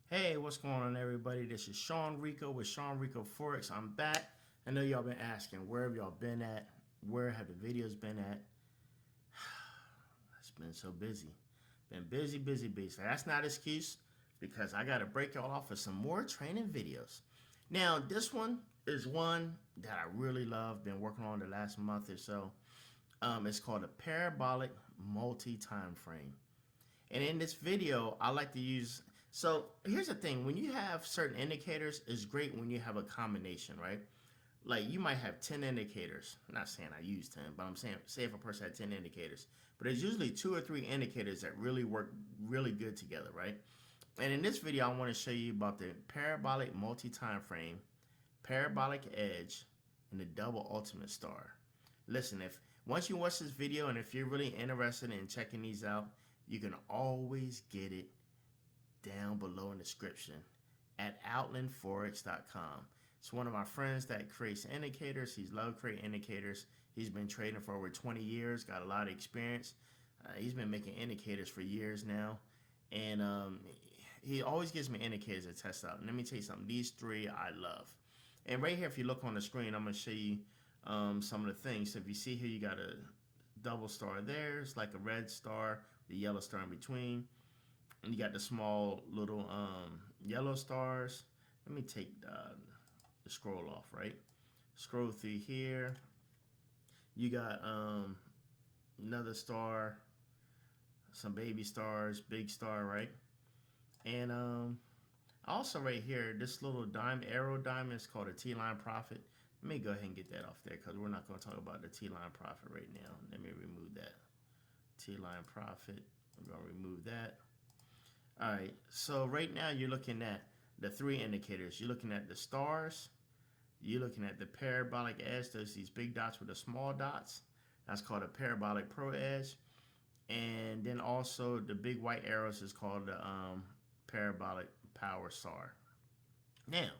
Hey, what's going on, everybody? This is Sean Rico with Sean Rico Forex. I'm back. I know y'all been asking, where have y'all been at? Where have the videos been at? It's been so busy. Been busy, busy, busy. That's not an excuse because I got to break y'all off with some more training videos. Now, this one is one that I really love. Been working on the last month or so. It's called a Parabolic multi-time frame. And in this video, I like to use, so here's the thing, when you have certain indicators, it's great when you have a combination, right? Like you might have 10 indicators. I'm not saying I use 10, but I'm saying, say if a person had 10 indicators, but there's usually 2 or 3 indicators that really work really good together, right? And in this video, I want to show you about the parabolic multi-time frame, parabolic edge, and the double ultimate star. Listen, if once you watch this video and if you're really interested in checking these out, you can always get it down below in the description at outlandforex.com. It's one of my friends that creates indicators. He's loved creating indicators. He's been trading for over 20 years, got a lot of experience. He's been making indicators for years now. And he always gives me indicators to test out. And let me tell you something, these 3 I love. And right here, if you look on the screen, I'm going to show you some of the things. So if you see here, you got a double star there. It's like a red star, the yellow star in between. And you got the small little yellow stars. Let me take the scroll off, right? Scroll through here. You got another star, some baby stars, big star, right? And also right here, this little arrow diamond is called a T-line profit. Let me go ahead and get that off there because we're not going to talk about the T-line profit right now. Let me remove that. T-line profit. We're going to remove that. All right. So right now you're looking at the 3 indicators. You're looking at the stars. You're looking at the parabolic edge. There's these big dots with the small dots. That's called a parabolic ProEdge. And then also the big white arrows is called the parabolic power star. Now,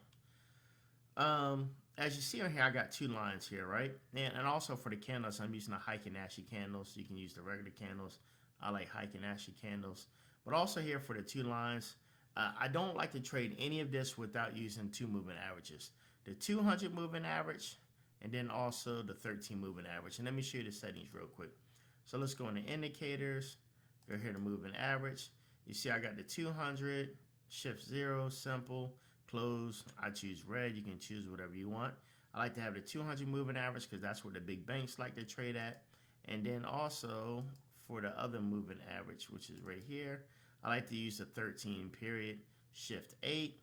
as you see on here, I got 2 lines here, right? And also for the candles, I'm using the Heiken Ashy candles. You can use the regular candles. I like Heiken Ashy candles. But also here for the 2 lines, I don't like to trade any of this without using 2 moving averages. The 200 moving average, and then also the 13 moving average. And let me show you the settings real quick. So let's go into indicators, go here to moving average. You see I got the 200, shift 0, simple, close. I choose red. You can choose whatever you want. I like to have the 200 moving average because that's where the big banks like to trade at. And then also for the other moving average, which is right here, I like to use the 13 period, shift 8.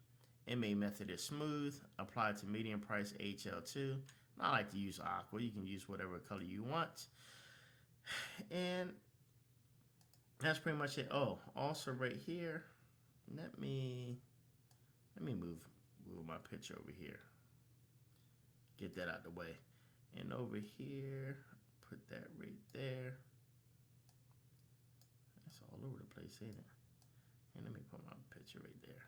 MA method is smooth. Apply to medium price HL2. I like to use aqua. You can use whatever color you want. And that's pretty much it. Oh, also right here, let me move my picture over here. Get that out the way. And over here, put that right there. That's all over the place, ain't it? And let me put my picture right there.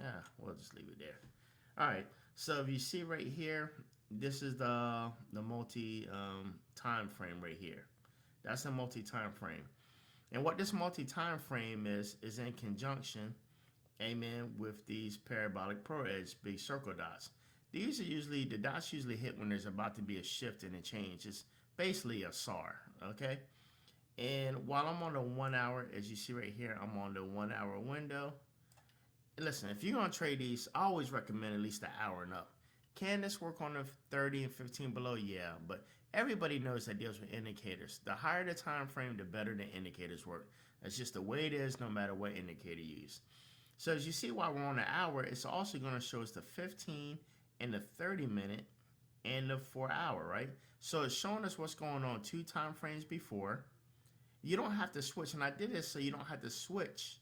Yeah, we'll just leave it there. All right, so if you see right here, this is the multi time frame right here. That's a multi time frame. And what this multi time frame is in conjunction, amen, with these parabolic ProEdge big circle dots. These are usually, the dots usually hit when there's about to be a shift and a change. It's basically a SAR, okay? And while I'm on the 1 hour, as you see right here, I'm on the 1 hour window. Listen, if you're going to trade these, I always recommend at least an hour and up. Can this work on the 30 and 15 below? Yeah, but everybody knows that deals with indicators. The higher the time frame, the better the indicators work. That's just the way it is, no matter what indicator you use. So as you see, while we're on the hour, it's also going to show us the 15 and the 30 minute and the 4 hour, right? So it's showing us what's going on 2 time frames before. You don't have to switch, and I did this so you don't have to switch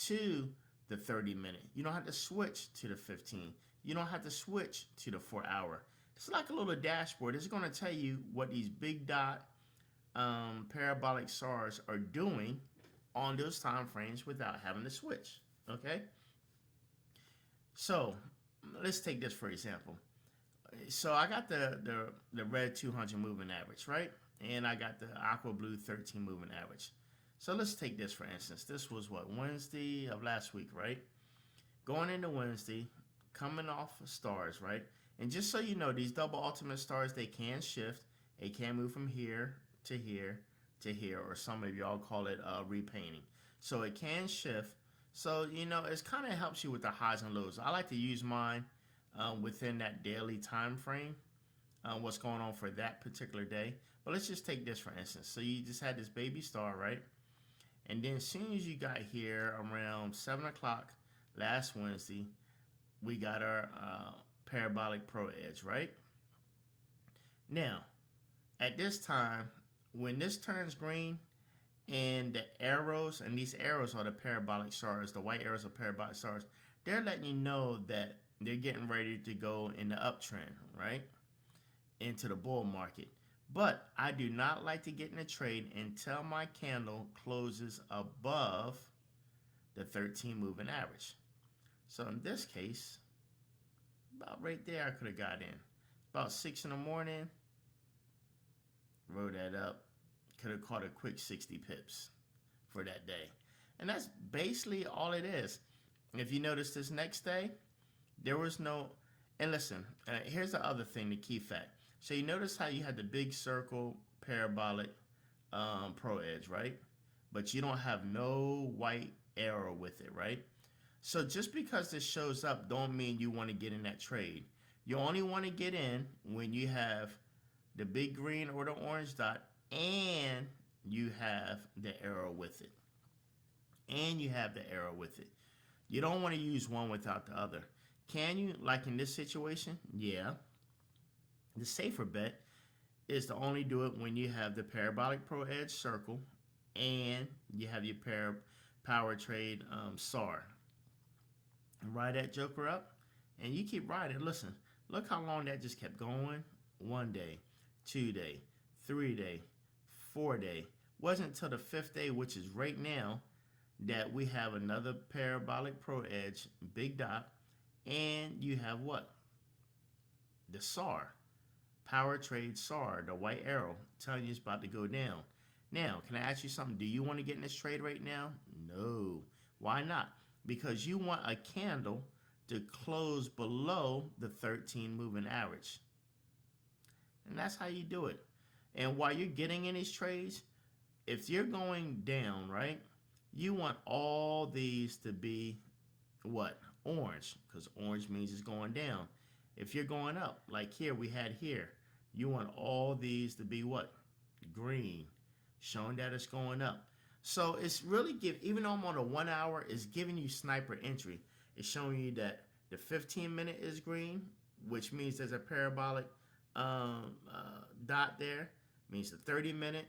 to the 30 minute. You don't have to switch to the 15. You don't have to switch to the 4 hour. It's like a little dashboard. It's going to tell you what these big dot parabolic SARs are doing on those time frames without having to switch. Okay? So let's take this for example. So I got the red 200 moving average, right? And I got the aqua blue 13 moving average. So let's take this for instance. This was what, Wednesday of last week, right? Going into Wednesday, coming off stars, right? And just so you know, these double ultimate stars, they can shift. It can move from here to here to here, or some of y'all call it repainting. So it can shift. So, you know, it kind of helps you with the highs and lows. I like to use mine within that daily time frame, what's going on for that particular day. But let's just take this for instance. So you just had this baby star, right? And then as soon as you got here around 7 o'clock last Wednesday, we got our Parabolic ProEdge, right? Now, at this time, when this turns green and the arrows, and these arrows are the parabolic stars, the white arrows are parabolic stars, they're letting you know that they're getting ready to go in the uptrend, right? Into the bull market. But I do not like to get in a trade until my candle closes above the 13 moving average. So in this case, about right there I could have got in. About 6 in the morning, wrote that up, could have caught a quick 60 pips for that day. And that's basically all it is. If you notice this next day, there was no, and listen, here's the other thing, the key fact. So you notice how you had the big circle parabolic ProEdge, right? But you don't have no white arrow with it, right? So just because this shows up don't mean you want to get in that trade. You only want to get in when you have the big green or the orange dot and you have the arrow with it. And you have the arrow with it. You don't want to use one without the other. Can you, like in this situation? Yeah. The safer bet is to only do it when you have the Parabolic ProEdge circle and you have your power trade SAR. Ride that joker up and you keep riding. Listen, look how long that just kept going. 1 day, 2 day, 3 day, 4 day. Wasn't until the 5th day, which is right now, that we have another Parabolic ProEdge big dot, and you have what? The SAR. Power trade SAR, the white arrow, telling you it's about to go down. Now, can I ask you something? Do you want to get in this trade right now? No. Why not? Because you want a candle to close below the 13 moving average. And that's how you do it. And while you're getting in these trades, if you're going down, right, you want all these to be what? Orange, because orange means it's going down. If you're going up, like here we had here, you want all these to be what? Green, showing that it's going up. So it's really even though I'm on a 1 hour, it's giving you sniper entry. It's showing you that the 15-minute is green, which means there's a parabolic dot there. Means the 30-minute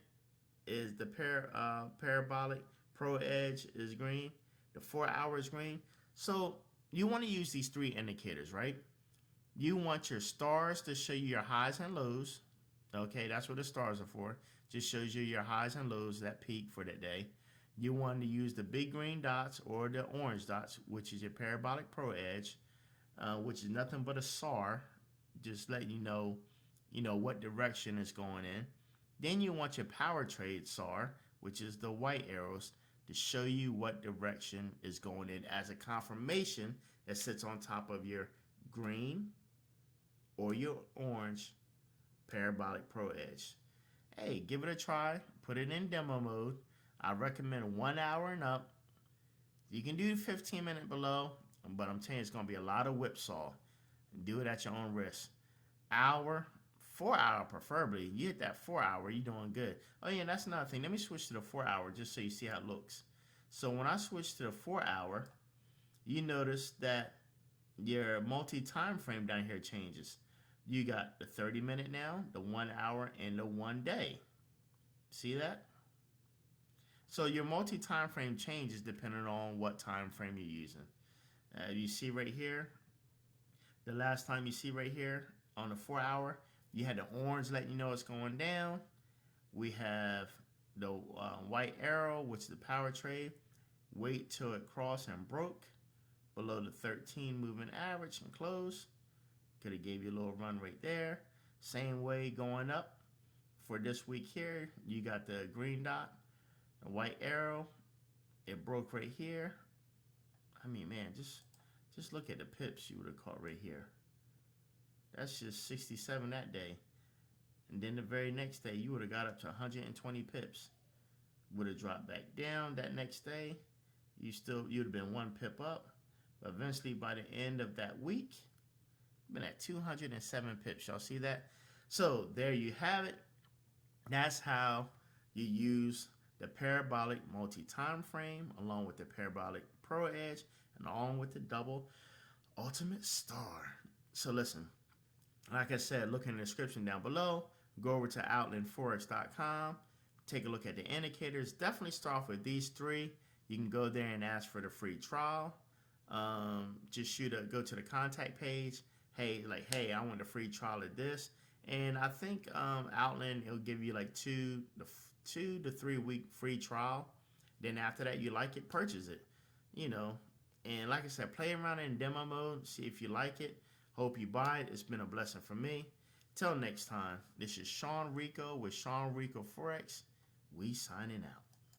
is the Parabolic ProEdge is green. The 4 hours green. So you want to use these 3 indicators, right? You want your stars to show you your highs and lows. Okay, that's what the stars are for. Just shows you your highs and lows, that peak for that day. You want to use the big green dots or the orange dots, which is your Parabolic ProEdge, which is nothing but a SAR, just letting you know what direction is going in. Then you want your power trade SAR, which is the white arrows, to show you what direction is going in as a confirmation that sits on top of your green or your orange Parabolic ProEdge. Hey, give it a try. Put it in demo mode. I recommend 1 hour and up. You can do 15-minute below, but I'm telling you, it's going to be a lot of whipsaw. Do it at your own risk. Hour, 4 hour preferably. You hit that 4 hour, you're doing good. Oh yeah, that's another thing. Let me switch to the 4 hour just so you see how it looks. So when I switch to the 4 hour, you notice that your multi-time frame down here changes. You got the 30-minute now, the 1 hour, and the 1 day. See that? So your multi-time frame changes depending on what time frame you're using. You see right here, the last time you see right here on the 4 hour, you had the orange letting you know it's going down. We have the white arrow, which is the power trade. Wait till it crossed and broke below the 13 moving average and close. Could have gave you a little run right there. Same way going up for this week here. You got the green dot The white arrow, it broke right here. I mean, man, just look at the pips you would have caught right here. That's just 67 that day. And then the very next day, you would have got up to 120 pips. Would have dropped back down that next day. You'd have been 1 pip up. But eventually, by the end of that week, been at 207 pips. Y'all see that? So there you have it. That's how you use the Parabolic multi-time frame along with the Parabolic ProEdge and along with the double ultimate star. So listen, like I said, look in the description down below. Go over to outlandforex.com. Take a look at the indicators. Definitely start off with these 3. You can go there and ask for the free trial. Just go to the contact page. Hey, I want the free trial of this. And I think Outland, it'll give you like 2 to 3 week free trial. Then after that, you like it, purchase it. You know, and like I said, play around in demo mode, see if you like it. Hope you buy it. It's been a blessing for me. Till next time, this is Sean Rico with Sean Rico Forex. We signing out.